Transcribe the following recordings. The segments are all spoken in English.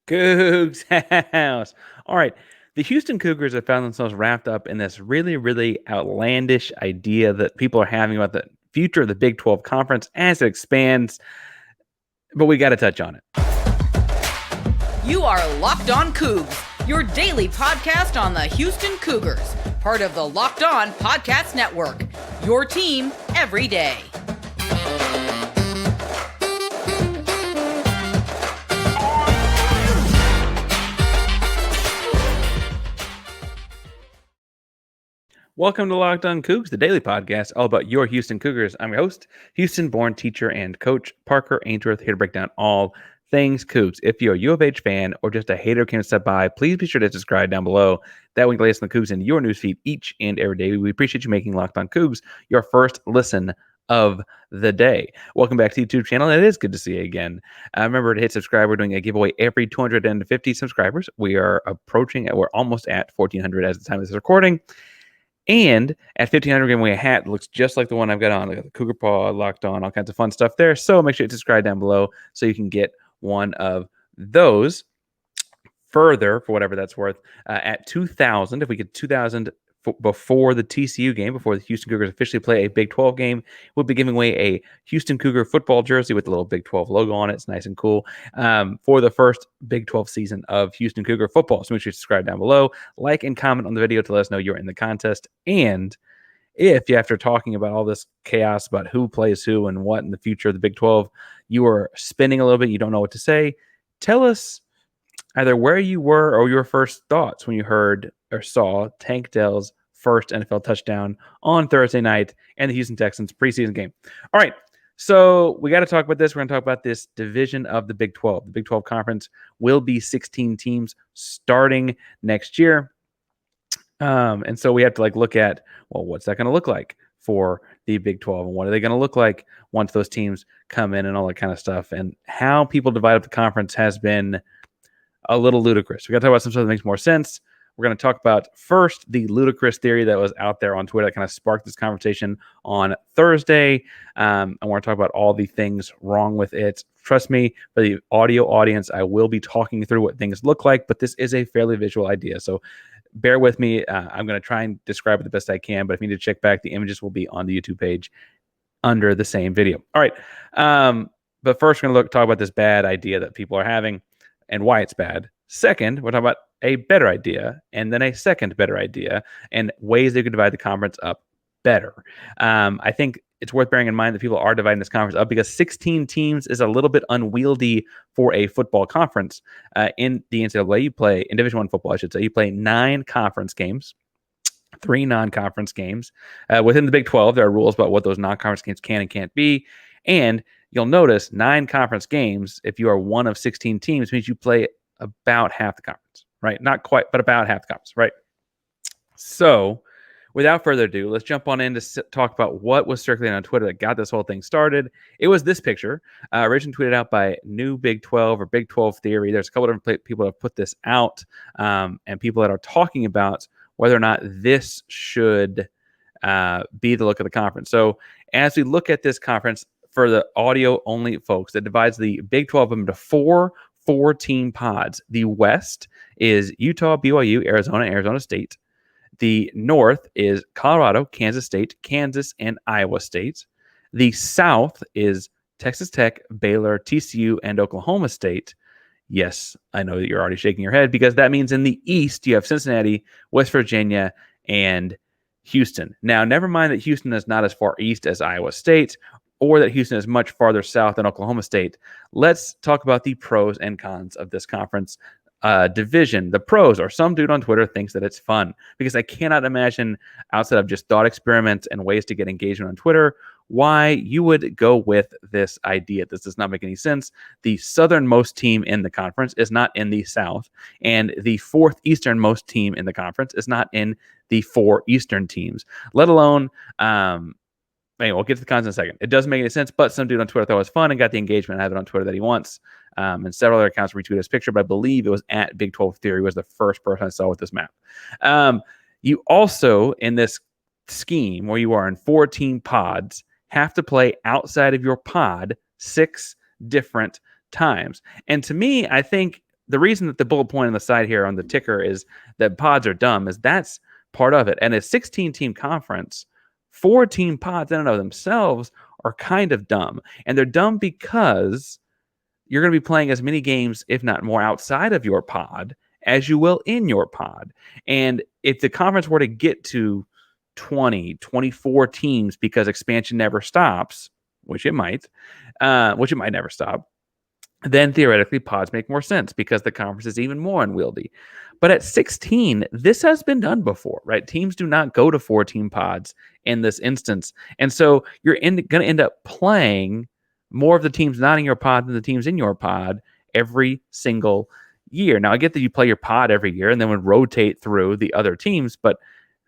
Coogs House. All right. The Houston Cougars have found themselves wrapped up in this really, really outlandish idea that people are having about the future of the Big 12 conference as it expands, but we got to touch on it. You are Locked On Cougs, your daily podcast on the Houston Cougars, part of the Locked On Podcast Network, your team every day. Welcome to Locked On Cougs, the daily podcast all about your Houston Cougars. I'm your host, Houston-born teacher and coach Parker Ainsworth, here to break down all things Cougs. If you're a U of H fan or just a hater who came to step by, please be sure to subscribe down below. That way you can listen to Cougs in your newsfeed each and every day. We appreciate you making Locked On Cougs your first listen of the day. Welcome back to the YouTube channel. It is good to see you again. Remember to hit subscribe. We're doing a giveaway every 250 subscribers. We're almost at 1,400 as the time of this recording. And at 1,500, giving away a hat that looks just like the one I've got on. I got the Cougar Paw locked on, all kinds of fun stuff there. So make sure you subscribe down below so you can get one of those. Further, for whatever that's worth, at 2,000, if we get 2,000 before the TCU game, before the Houston Cougars officially play a Big 12 game, we'll be giving away a Houston Cougar football jersey with the little Big 12 logo on it. It's nice and cool for the first Big 12 season of Houston Cougar football. So make sure you subscribe down below, like and comment on the video to let us know you're in the contest. And if after talking about all this chaos about who plays who and what in the future of the Big 12, you are spinning a little bit, you don't know what to say, tell us either where you were or your first thoughts when you heard or saw Tank Dell's first NFL touchdown on Thursday night and the Houston Texans preseason game. All right, so we got to talk about this. We're going to talk about this division of the Big 12. The Big 12 conference will be 16 teams starting next year. And so we have to look at, well, what's that going to look like for the Big 12 and what are they going to look like once those teams come in and all that kind of stuff, and how people divide up the conference has been a little ludicrous. We got to talk about some stuff that makes more sense. We're going to talk about first the ludicrous theory that was out there on Twitter that kind of sparked this conversation on Thursday. I want to talk about all the things wrong with it. Trust me, for the audio audience, I will be talking through what things look like, but this is a fairly visual idea. So bear with me. I'm going to try and describe it the best I can, but if you need to check back, the images will be on the YouTube page under the same video. All right. But first, we're going to talk about this bad idea that people are having and why it's bad. Second, we'll talk about a better idea, and then a second better idea, and ways they could divide the conference up better. I think it's worth bearing in mind that people are dividing this conference up because 16 teams is a little bit unwieldy for a football conference. In the NCAA, you play, in Division I football, I should say, you play 9 conference games, 3 non-conference games. Within the Big 12, there are rules about what those non-conference games can and can't be, and you'll notice 9 conference games, if you are one of 16 teams, means you play about half the conference, right? Not quite, but about half the conference, right? So without further ado, let's jump on in to talk about what was circulating on Twitter that got this whole thing started. It was this picture, originally tweeted out by New Big 12 or Big 12 Theory. There's a couple of different people that have put this out, and people that are talking about whether or not this should be the look of the conference. So as we look at this conference, for the audio-only folks, that divides the Big 12 into 4 4-team pods. The West is Utah, BYU, Arizona, Arizona State. The North is Colorado, Kansas State, Kansas, and Iowa State. The South is Texas Tech, Baylor, TCU, and Oklahoma State. Yes, I know that you're already shaking your head because that means in the East you have Cincinnati, West Virginia, and Houston. Now, never mind that Houston is not as far east as Iowa State, or that Houston is much farther south than Oklahoma State. Let's talk about the pros and cons of this conference division. The pros are some dude on Twitter thinks that it's fun, because I cannot imagine, outside of just thought experiments and ways to get engagement on Twitter, why you would go with this idea. This does not make any sense. The southernmost team in the conference is not in the South, and the 4th easternmost team in the conference is not in the 4 eastern teams, let alone anyway, we'll get to the cons in a second. It doesn't make any sense, but some dude on Twitter thought it was fun and got the engagement and have it on Twitter that he wants. And several other accounts retweeted his picture, but I believe it was at Big 12 Theory was the first person I saw with this map. You also, in this scheme where you are in 4-team pods, have to play outside of your pod 6 different times. And to me, I think the reason that the bullet point on the side here on the ticker is that pods are dumb is that's part of it. And a 16-team conference, 4-team pods in and of themselves are kind of dumb. And they're dumb because you're going to be playing as many games, if not more, outside of your pod as you will in your pod. And if the conference were to get to 20, 24 teams because expansion never stops, which it might never stop, then theoretically pods make more sense because the conference is even more unwieldy. But at 16, this has been done before, right? Teams do not go to 4-team pods in this instance. And so you're going to end up playing more of the teams not in your pod than the teams in your pod every single year. Now, I get that you play your pod every year and then would rotate through the other teams, but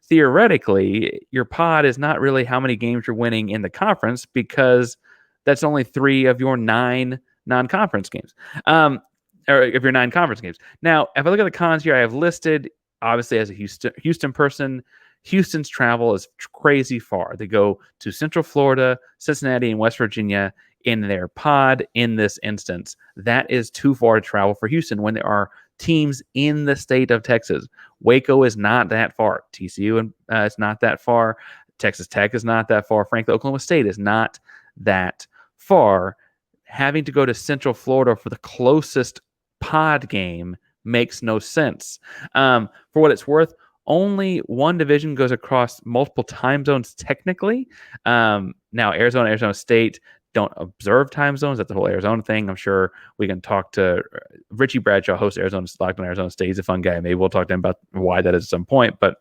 theoretically, your pod is not really how many games you're winning in the conference because that's only 3 of your 9 non-conference games, or if you're 9 conference games. Now, if I look at the cons here, I have listed, obviously, as a Houston person, Houston's travel is crazy far. They go to Central Florida, Cincinnati, and West Virginia in their pod in this instance. That is too far to travel for Houston when there are teams in the state of Texas. Waco is not that far. TCU is not that far. Texas Tech is not that far. Frankly, Oklahoma State is not that far. Having to go to Central Florida for the closest pod game makes no sense. For what it's worth, only one division goes across multiple time zones technically. Now, Arizona State don't observe time zones. That's the whole Arizona thing. I'm sure we can talk to Richie Bradshaw, host Locked on Arizona State. He's a fun guy. Maybe we'll talk to him about why that is at some point. But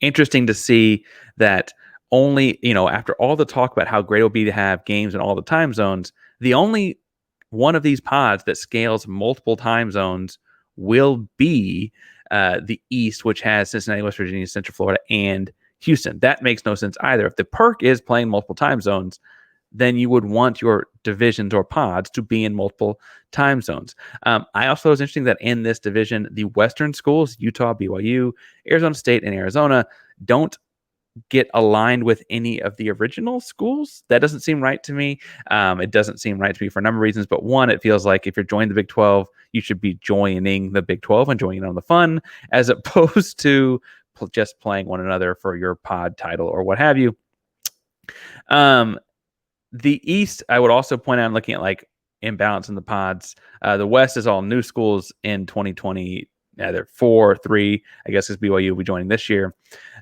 interesting to see that only, after all the talk about how great it will be to have games in all the time zones, the only one of these pods that scales multiple time zones will be the East, which has Cincinnati, West Virginia, Central Florida, and Houston. That makes no sense either. If the perk is playing multiple time zones, then you would want your divisions or pods to be in multiple time zones. I also was interesting that in this division, the Western schools, Utah, BYU, Arizona State, and Arizona, don't get aligned with any of the original schools. That doesn't seem right to me. It doesn't seem right to me for a number of reasons. But one, it feels like if you're joining the Big 12, you should be joining the Big 12 and joining on the fun, as opposed to just playing one another for your pod title or what have you. The East, I would also point out, looking at like imbalance in the pods. The West is all new schools in 2020. They're 4 or 3, I guess, because BYU will be joining this year.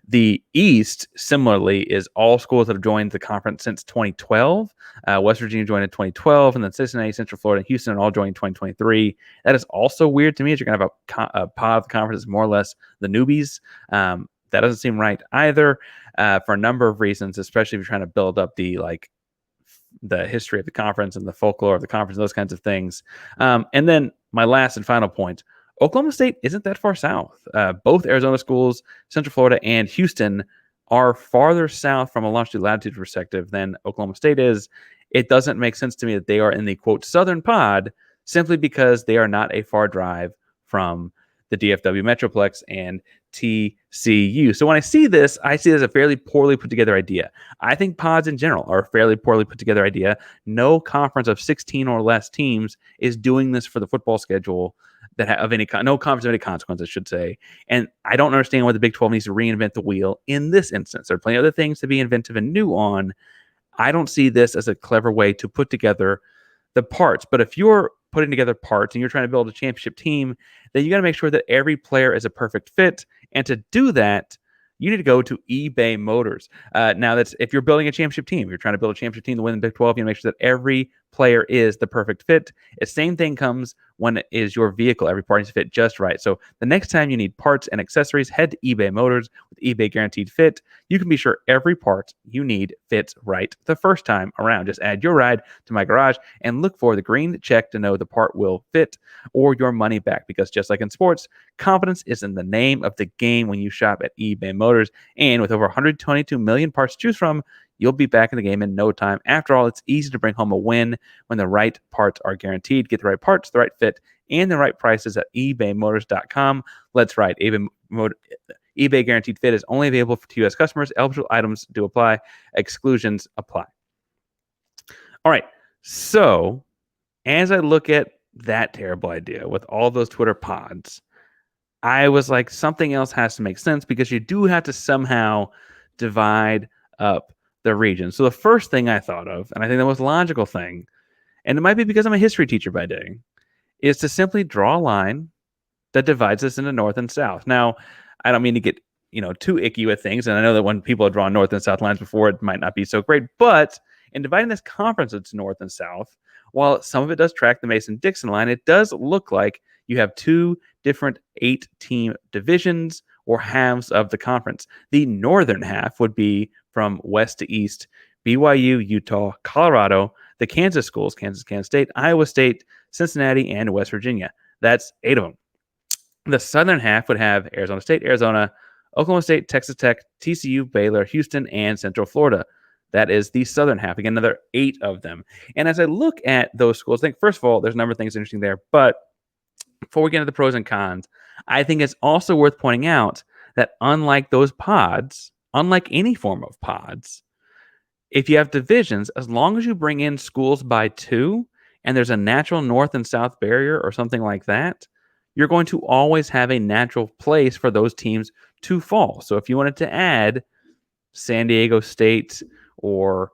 The East, similarly, is all schools that have joined the conference since 2012. West Virginia joined in 2012, and then Cincinnati, Central Florida, and Houston all joined in 2023. That is also weird to me. Is you're going to have a pod of the conference that's more or less the newbies. That doesn't seem right either, for a number of reasons, especially if you're trying to build up the history of the conference and the folklore of the conference, those kinds of things. And then my last and final point, Oklahoma State isn't that far south. Both Arizona schools, Central Florida, and Houston are farther south from a longitude latitude perspective than Oklahoma State is. It doesn't make sense to me that they are in the, quote, southern pod simply because they are not a far drive from the DFW Metroplex and TCU. So when I see this, I see it as a fairly poorly put together idea. I think pods in general are a fairly poorly put together idea. No conference of 16 or less teams is doing this for the football schedule no conference of any consequence, I should say. And I don't understand why the Big 12 needs to reinvent the wheel in this instance. There are plenty of other things to be inventive and new on. I don't see this as a clever way to put together the parts. But if you're putting together parts and you're trying to build a championship team, then you got to make sure that every player is a perfect fit. And to do that, you need to go to eBay Motors. Now, that's if you're building a championship team, you're trying to build a championship team to win the Big 12, you make sure that every player is the perfect fit. The same thing comes when it is your vehicle. Every part needs to fit just right. So the next time you need parts and accessories, head to eBay Motors with eBay Guaranteed Fit. You can be sure every part you need fits right the first time around. Just add your ride to my garage and look for the green check to know the part will fit or your money back. Because just like in sports, confidence is in the name of the game when you shop at eBay Motors. And with over 122 million parts to choose from, you'll be back in the game in no time. After all, it's easy to bring home a win when the right parts are guaranteed. Get the right parts, the right fit, and the right prices at ebaymotors.com. Let's ride. eBay Guaranteed Fit is only available to U.S. customers. Eligible items do apply. Exclusions apply. All right. So as I look at that terrible idea with all those Twitter pods, I was like, something else has to make sense because you do have to somehow divide up the region. So the first thing I thought of, and I think the most logical thing, and it might be because I'm a history teacher by day, is to simply draw a line that divides us into North and South. Now, I don't mean to get too icky with things, and I know that when people have drawn North and South lines before, it might not be so great. But in dividing this conference into North and South, while some of it does track the Mason-Dixon line, it does look like you have two different 8-team divisions or halves of the conference. The northern half would be from west to east: BYU, Utah, Colorado, the Kansas schools, Kansas State, Iowa State, Cincinnati, and West Virginia. That's 8 of them. The southern half would have Arizona State, Arizona, Oklahoma State, Texas Tech, TCU, Baylor, Houston, and Central Florida. That is the southern half. Again, another 8 of them. And as I look at those schools, I think, first of all, there's a number of things interesting there. But before we get into the pros and cons, I think it's also worth pointing out that unlike those pods, unlike any form of pods, if you have divisions, as long as you bring in schools by 2 and there's a natural north and south barrier or something like that, you're going to always have a natural place for those teams to fall. So if you wanted to add San Diego State or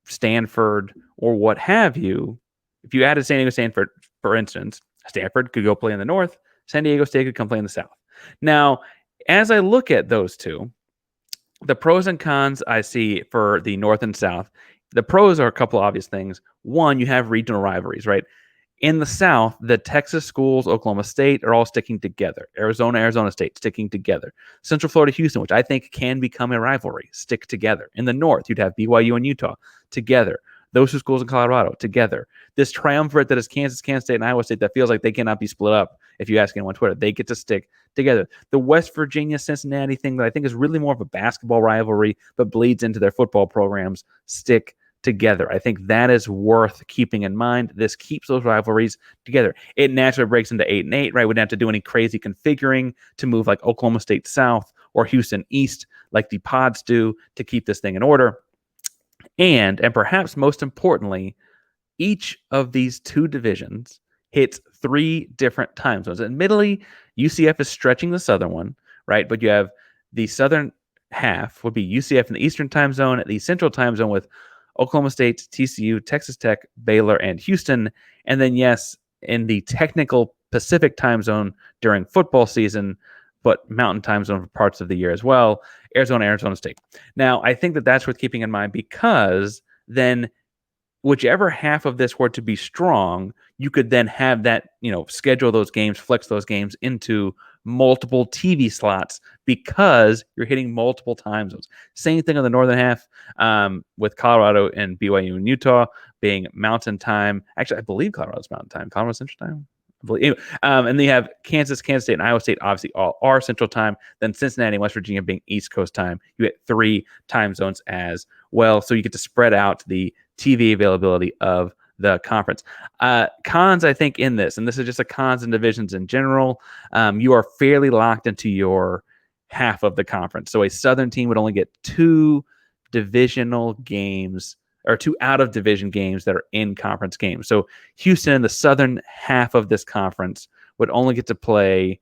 Stanford or what have you, if you added San Diego Stanford, for instance, Stanford could go play in the north, San Diego State could come play in the south. Now, as I look at those two, the pros and cons I see for the north and south, the pros are a couple of obvious things. One, you have regional rivalries, right? In the South, the Texas schools, Oklahoma State, are all sticking together. Arizona State, sticking together. Central Florida, Houston, which I think can become a rivalry, stick together. In the North, you'd have BYU and Utah together. Those two schools in Colorado together. This triumvirate that is Kansas State, and Iowa State that feels like they cannot be split up. If you ask anyone on Twitter, they get to stick together. The West Virginia Cincinnati thing that I think is really more of a basketball rivalry, but bleeds into their football programs, stick together. I think that is worth keeping in mind. This keeps those rivalries together. It naturally breaks into 8 and 8, right? We wouldn't have to do any crazy configuring to move like Oklahoma State South or Houston East like the pods do to keep this thing in order. And perhaps most importantly, each of these 2 divisions hits 3 different time zones. Admittedly, UCF is stretching the southern one, right? But you have the southern half would be UCF in the eastern time zone, the central time zone with Oklahoma State, TCU, Texas Tech, Baylor, and Houston. And then, yes, in the technical Pacific time zone during football season, but mountain time zone for parts of the year as well, Arizona State. Now, I think that that's worth keeping in mind because then whichever half of this were to be strong, you could then have that, schedule those games, flex those games into multiple TV slots because you're hitting multiple time zones. Same thing on the northern half with Colorado and BYU and Utah being mountain time. Actually, I believe Colorado's mountain time. Colorado Central Time. I believe. Anyway, and then you have Kansas State, and Iowa State obviously all are Central Time. Then Cincinnati and West Virginia being East Coast time. You get 3 time zones as well. So you get to spread out the TV availability of the conference. Cons, I think, in this, and this is just a cons and divisions in general, you are fairly locked into your half of the conference. So a Southern team would only get 2 divisional games or 2 out of division games that are in conference games. So Houston in the southern half of this conference would only get to play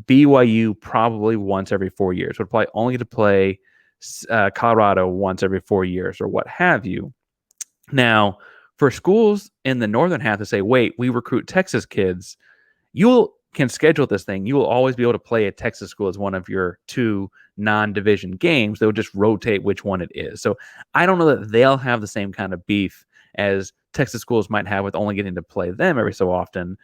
BYU probably once every 4 years, would probably only get to play Colorado once every 4 years or what have you. Now, for schools in the northern half to say, wait, we recruit Texas kids, you can schedule this thing. You will always be able to play a Texas school as one of your 2 non-division games. They'll just rotate which one it is. So I don't know that they'll have the same kind of beef as Texas schools might have with only getting to play them every so often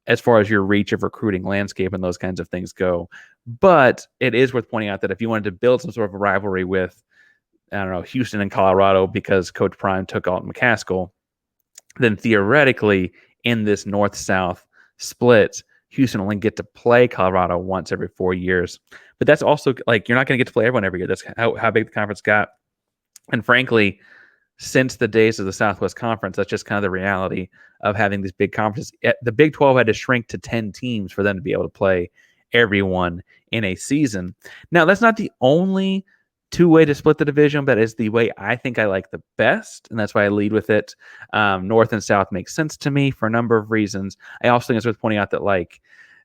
as far as your reach of recruiting landscape and those kinds of things go. But it is worth pointing out that if you wanted to build some sort of a rivalry with, I don't know, Houston and Colorado because Coach Prime took Alton McCaskill, then theoretically in this north-south split, Houston only get to play Colorado once every 4 years. But that's also like, you're not going to get to play everyone every year. That's how big the conference got. And frankly, since the days of the Southwest Conference, that's just kind of the reality of having these big conferences. The Big 12 had to shrink to 10 teams for them to be able to play everyone in a season. Now, that's not the only two-way to split the division, but is the way I think I like the best, and that's why I lead with it. North and South makes sense to me for a number of reasons. I also think it's worth pointing out that, like,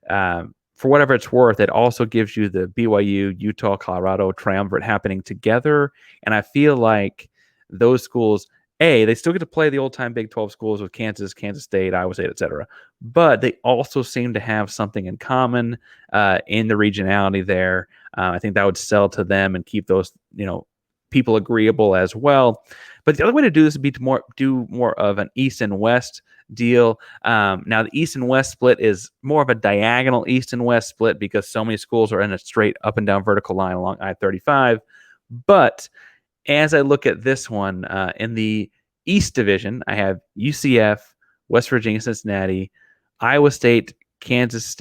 for whatever it's worth, it also gives you the BYU, Utah, Colorado triumvirate happening together, and I feel like those schools, they still get to play the old-time Big 12 schools with Kansas, Kansas State, Iowa State, etc., but they also seem to have something in common in the regionality there. I think that would sell to them and keep those, people agreeable as well. But the other way to do this would be to do more of an East and West deal. Now, the East and West split is more of a diagonal East and West split because so many schools are in a straight up and down vertical line along I-35. But as I look at this one, in the East Division, I have UCF, West Virginia, Cincinnati, Iowa State, Kansas,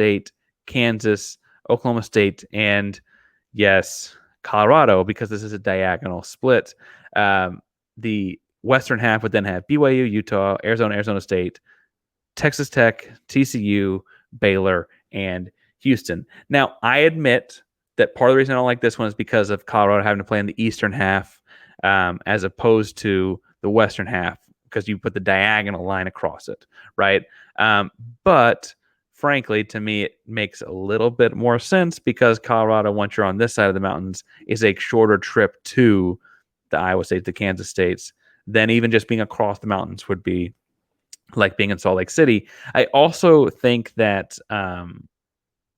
Oklahoma State, and yes, Colorado, because this is a diagonal split. The western half would then have BYU, Utah, Arizona State, Texas Tech, TCU, Baylor, and Houston. Now, I admit that part of the reason I don't like this one is because of Colorado having to play in the eastern half as opposed to the western half, because you put the diagonal line across it, right? But frankly, to me, it makes a little bit more sense because Colorado, once you're on this side of the mountains, is a shorter trip to the Iowa States, the Kansas States, than even just being across the mountains would be, like being in Salt Lake City. I also think that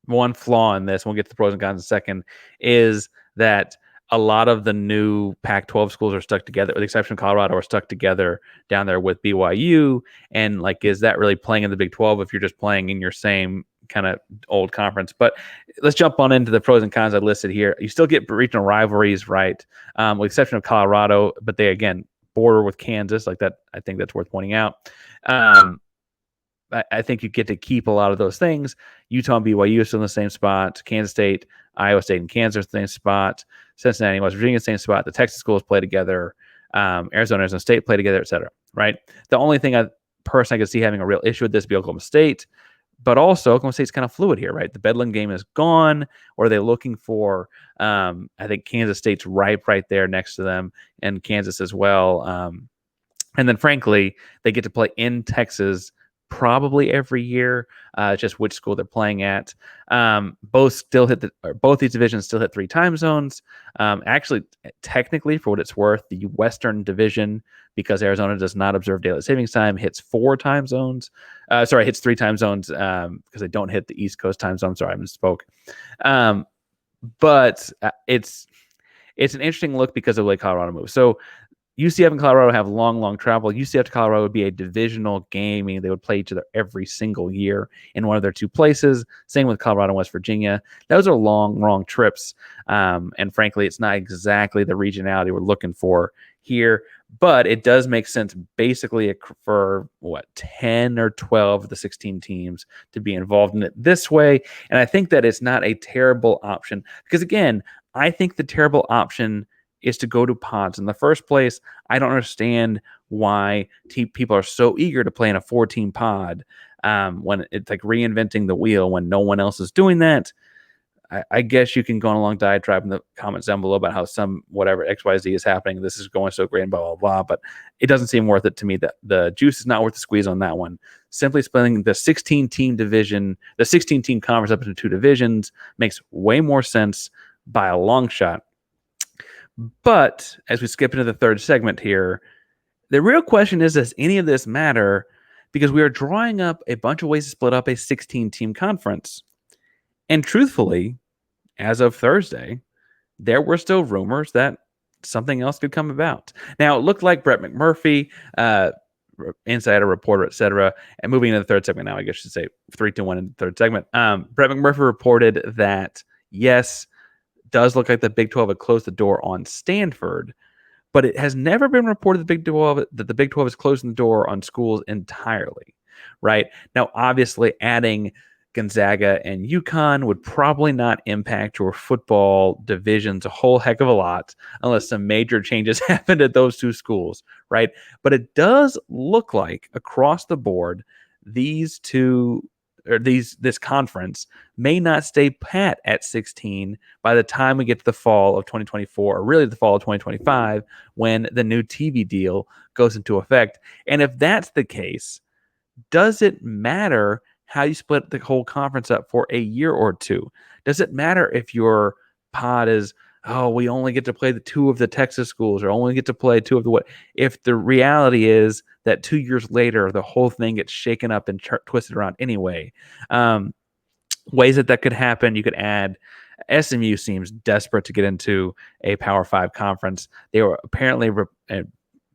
one flaw in this, we'll get to the pros and cons in a second, is that a lot of the new Pac-12 schools are stuck together, with the exception of Colorado, are stuck together down there with BYU. And like, is that really playing in the Big 12 if you're just playing in your same kind of old conference? But let's jump on into the pros and cons I listed here. You still get regional rivalries, right? With the exception of Colorado, but they, again, border with Kansas. Like that, I think that's worth pointing out. I think you get to keep a lot of those things. Utah and BYU are still in the same spot. Kansas State, Iowa State, and Kansas are in the same spot. Cincinnati and West Virginia, same spot. The Texas schools play together. Arizona State play together, etc. Right? The only thing I personally could see having a real issue with this would be Oklahoma State. But also, Oklahoma State's kind of fluid here, right? The Bedlam game is gone. Or are they looking for, I think Kansas State's ripe right there next to them, and Kansas as well. And then, frankly, they get to play in Texas probably every year, just which school they're playing at. Both these divisions still hit 3 time zones. Actually, technically, for what it's worth, the Western Division, because Arizona does not observe daylight savings time, hits 4 time zones. Hits 3 time zones because they don't hit the East Coast time zone. Sorry, I misspoke. But it's an interesting look because of the way Colorado moves. So UCF and Colorado have long travel. UCF to Colorado would be a divisional game, meaning they would play each other every single year in one of their 2 places. Same with Colorado and West Virginia. Those are long trips. And frankly, it's not exactly the regionality we're looking for here, but it does make sense basically for 10 or 12 of the 16 teams to be involved in it this way. And I think that it's not a terrible option because, again, I think the terrible option is to go to pods in the first place. I don't understand why people are so eager to play in a 4-team pod when it's like reinventing the wheel when no one else is doing that. I guess you can go on a long diatribe in the comments down below about how some whatever XYZ is happening. This is going so great and blah, blah, blah. But it doesn't seem worth it to me. That the juice is not worth the squeeze on that one. Simply splitting the 16-team division, the 16-team conference up into 2 divisions makes way more sense by a long shot. But as we skip into the third segment here, the real question is, does any of this matter? Because we are drawing up a bunch of ways to split up a 16-team conference. And truthfully, as of Thursday, there were still rumors that something else could come about. Now, it looked like Brett McMurphy, insider reporter, etc. And moving into the third segment now, I guess I should say 3-2-1 in the third segment. Brett McMurphy reported that, yes, does look like the Big 12 had closed the door on Stanford, but it has never been reported that the Big 12 is closing the door on schools entirely, right? Now, obviously, adding Gonzaga and UConn would probably not impact your football divisions a whole heck of a lot unless some major changes happened at those 2 schools, right? But it does look like across the board, these 2 or this conference may not stay pat at 16 by the time we get to the fall of 2024, or really the fall of 2025, when the new TV deal goes into effect. And if that's the case, does it matter how you split the whole conference up for a year or two? Does it matter if your pod is, oh, we only get to play the two of the Texas schools, or only get to play two of the what? If the reality is that 2 years later, the whole thing gets shaken up and twisted around anyway. Ways that could happen, you could add, SMU seems desperate to get into a Power 5 conference. They were apparently,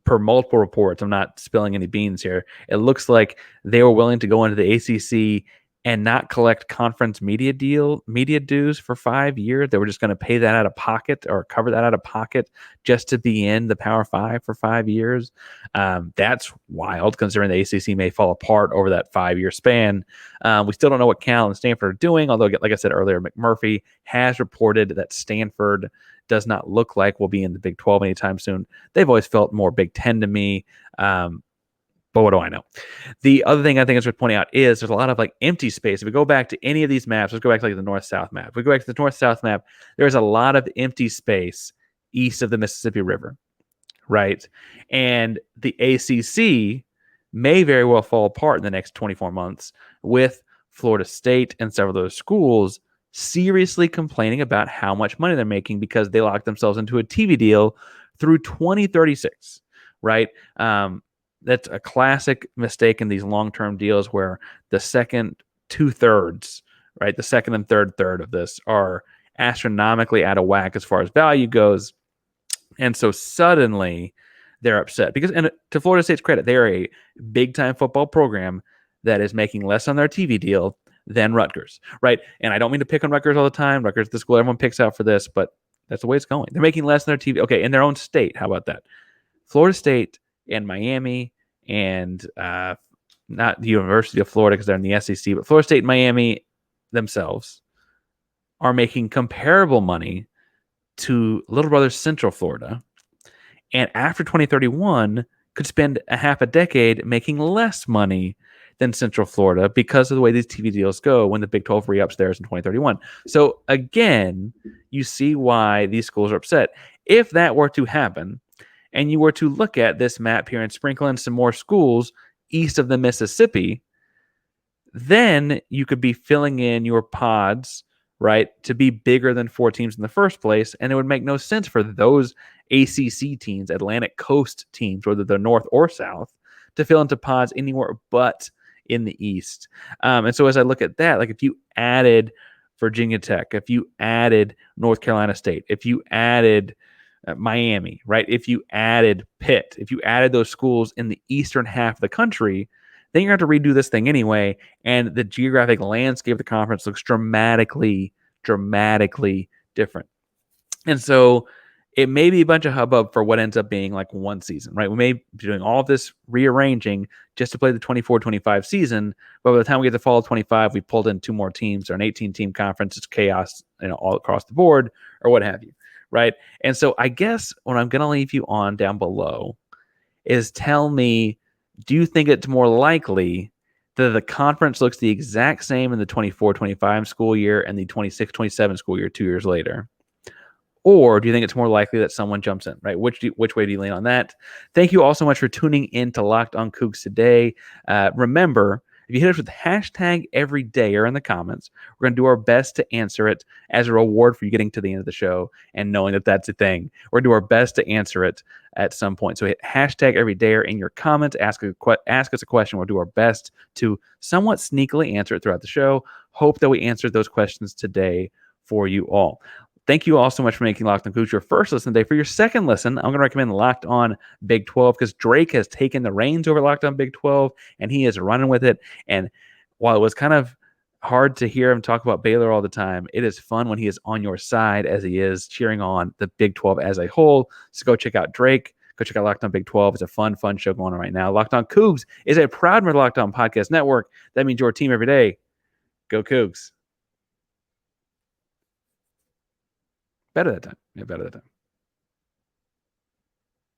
per multiple reports, I'm not spilling any beans here, it looks like they were willing to go into the ACC and not collect conference media dues for 5 years. They were just going to pay that out of pocket, or cover that out of pocket, just to be in the Power 5 for 5 years. That's wild, considering the ACC may fall apart over that 5-year span. We still don't know what Cal and Stanford are doing, although, like I said earlier, McMurphy has reported that Stanford does not look like will be in the Big 12 anytime soon. They've always felt more Big 10 to me. But what do I know? The other thing I think is worth pointing out is there's a lot of empty space. If we go back to any of these maps, let's go back to the north-south map. If we go back to the north-south map, there's a lot of empty space east of the Mississippi River, right? And the ACC may very well fall apart in the next 24 months, with Florida State and several of those schools seriously complaining about how much money they're making because they locked themselves into a TV deal through 2036, right? That's a classic mistake in these long-term deals, where the second 2/3, right, the second and third of this are astronomically out of whack as far as value goes. And so suddenly they're upset because, and to Florida State's credit, they're a big-time football program that is making less on their TV deal than Rutgers, right? And I don't mean to pick on Rutgers all the time. Rutgers, the school everyone picks out for this, but that's the way it's going. They're making less on their TV. Okay, in their own state. How about that? Florida State and Miami, and not the University of Florida because they're in the SEC, but Florida State and Miami themselves are making comparable money to Little Brother Central Florida, and after 2031 could spend a half a decade making less money than Central Florida because of the way these TV deals go when the Big 12 re-ups theirs in 2031. So again, you see why these schools are upset. If that were to happen, and you were to look at this map here and sprinkle in some more schools east of the Mississippi, then you could be filling in your pods, right, to be bigger than 4 teams in the first place. And it would make no sense for those ACC teams, Atlantic Coast teams, whether they're north or south, to fill into pods anywhere but in the east. And so as I look at that, if you added Virginia Tech, if you added North Carolina State, if you added Miami, right? If you added Pitt, if you added those schools in the eastern half of the country, then you're going to have to redo this thing anyway. And the geographic landscape of the conference looks dramatically different. And so it may be a bunch of hubbub for what ends up being one season, right? We may be doing all of this rearranging just to play the 24-25 season, but by the time we get to fall of 25, we pulled in 2 more teams, or an 18-team conference. It's chaos, all across the board, or what have you. Right. And so I guess what I'm going to leave you on down below is, tell me, do you think it's more likely that the conference looks the exact same in the 24-25 school year and the 26-27 school year 2 years later? Or do you think it's more likely that someone jumps in, right? Which way do you lean on that? Thank you all so much for tuning in to Locked on Cougs today. Remember, if you hit us with #everydayer in the comments, we're going to do our best to answer it as a reward for you getting to the end of the show and knowing that that's a thing. We're going to do our best to answer it at some point. So hit #everydayer in your comments. Ask us a question. We'll do our best to somewhat sneakily answer it throughout the show. Hope that we answered those questions today for you all. Thank you all so much for making Locked on Cougs your first listen today. For your second listen, I'm going to recommend Locked on Big 12, because Drake has taken the reins over Locked on Big 12, and he is running with it. And while it was kind of hard to hear him talk about Baylor all the time, it is fun when he is on your side, as he is cheering on the Big 12 as a whole. So go check out Drake. Go check out Locked on Big 12. It's a fun show going on right now. Locked on Cougs is a proud member of the Locked on Podcast Network. That means your team every day. Go Cougs. Better that time. Yeah, better that time.